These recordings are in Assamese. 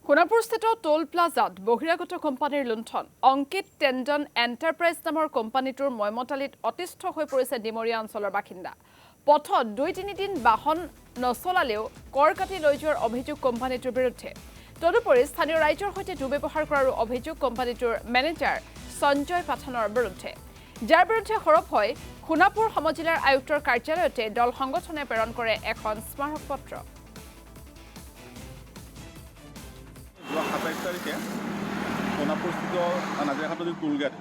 সোণাপুৰস্থিত টোল প্লাজাত বহিৰাগত কোম্পানীৰ লুণ্ঠন অংকিত টেণ্ডন এণ্টাৰপ্ৰাইজ নামৰ কোম্পানীটোৰ ময়মতালিত অতিষ্ঠ হৈ পৰিছে ডিমৰীয়া অঞ্চলৰ বাসিন্দা। পথত ২-৩ দিন বাহন নচলালেও কৰ কাটি লৈ যোৱাৰ অভিযোগ কোম্পানীটোৰ বিৰুদ্ধে। তদুপৰি স্থানীয় ৰাইজৰ সৈতে দুৰ্ব্যৱহাৰ কৰাৰো অভিযোগ কোম্পানীটোৰ মেনেজাৰ সঞ্জয় পাঠানৰ বিৰুদ্ধে, যাৰ বিৰুদ্ধে সৰব হৈ সোণাপুৰ সমজিলাৰ আয়ুক্তৰ কাৰ্যালয়তে দল সংগঠনে প্ৰেৰণ কৰে এখন স্মাৰক পত্ৰ। ২৭ তাৰিখে সোণাপুৰস্থিত নাজিৰাঘাটৰ যিটো টোলগেট,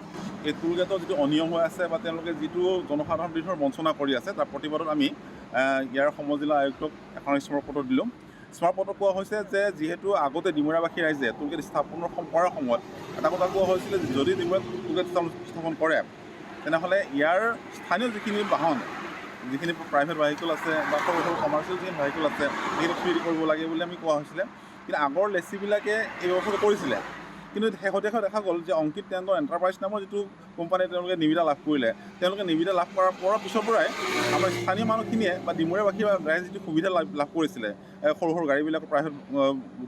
এই টোলগেটৰ যিটো অনিয়ম হৈ আছে বা তেওঁলোকে যিটো জনসাধাৰণ বিৰুদ্ধে বঞ্চনা কৰি আছে, তাৰ প্ৰতিবাদত আমি ইয়াৰ সমজিলা আয়ুক্তক এখন স্মাৰক পত্ৰ দিলোঁ। স্মাৰক পত্ৰ কোৱা হৈছে যে যিহেতু আগতে ডিমৰীয়াবাসী ৰাইজে টোলগেট স্থাপনৰ কৰাৰ সময়ত এটা কথা কোৱা হৈছিল যে যদি ডিমৰীয়াত টোলগেট স্থাপন কৰে তেনেহ'লে ইয়াৰ স্থানীয় যিখিনি বাহন, যিখিনি প্ৰাইভেট ভেহিকল আছে বা সৰু সৰু কমাৰ্চিয়েল যিখিনি ভেহিকল আছে সেইখিনি ফ্ৰী কৰিব লাগে বুলি আমি কোৱা হৈছিলে। কিন্তু আগৰ লেচিবিলাকে এই ব্যৱস্থাটো কৰিছিলে, কিন্তু শেহতীয়াকৈ দেখা গ'ল যে অংকিত টেণ্ডন এণ্টাৰপ্ৰাইজ নামৰ যিটো কোম্পানীয়ে তেওঁলোকে নিবিদা লাভ কৰিলে, তেওঁলোকে নিবিদা লাভ কৰাৰ পিছৰ পৰাই আমাৰ স্থানীয় মানুহখিনিয়ে বা ডিমৰীয়াবাসী বা ৰাইজে যিটো সুবিধা লাভ কৰিছিলে, সৰু সৰু গাড়ীবিলাকৰ প্ৰাইভেট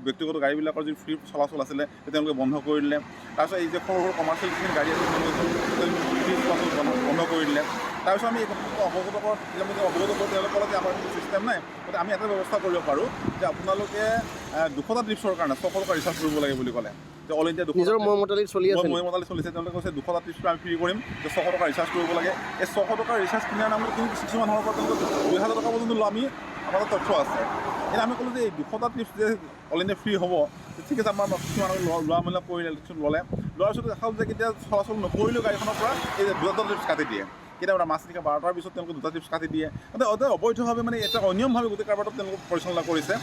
ব্যক্তিগত গাড়ীবিলাকৰ যি ফ্ৰী চলাচল আছিলে তেওঁলোকে বন্ধ কৰি দিলে। তাৰপিছত এই যে সৰু সৰু কমাৰ্চিয়েল যিখিনি গাড়ী আছে ফ্ৰী চলাচল বন্ধ কৰি দিলে। তাৰপিছত আমি অৱগত কৰোঁ, তেওঁলোকে ক'লে যে আমাৰ চিষ্টেম নাই, গতিকে আমি এটা ব্যৱস্থা কৰিব পাৰোঁ যে আপোনালোকে 200টা ট্ৰিপছৰ কাৰণে 600 টকা ৰিচাৰ্জ কৰিব লাগে বুলি ক'লে। যে অল ইণ্ডিয়া নিজৰ ময়মতালিত চলি আছে, তেওঁলোকে কৈছে 200টা ট্ৰিপছটো আমি ফ্ৰী কৰিম, যে 600 টকা ৰিচাৰ্জ কৰিব লাগে। এই 600 টকাৰ ৰিচাৰ্জ কিনাৰ নামত কিন্তু কিছুমান মানুহৰ পৰা তেওঁলোকে 2000 টকা পৰ্যন্ত আমি আমাৰ তথ্য আছে। এতিয়া আমি ক'লোঁ যে এই 200টা ট্ৰিপছ যে অল ইণ্ডিয়া ফ্ৰী হ'ব, ঠিক আছে, আমাৰ কিছুমান লোৱা মেলা কৰিলে, লোৱাৰ পিছত দেখা হ'ল যে কেতিয়া চলাচল নকৰিলেও গাড়ীখনৰ পৰা এই 2টা ট্ৰিপছ কাটি দিয়ে। কেতিয়াবা মাছনিশা 12টাৰ পিছত তেওঁলোকে 2টা ট্ৰিপছ কাটি দিয়ে। অবৈধভাৱে মানে এটা অনিয়মভাৱে গোটেই কাৰবাৰটো তেওঁলোকে পৰিচালনা কৰিছে।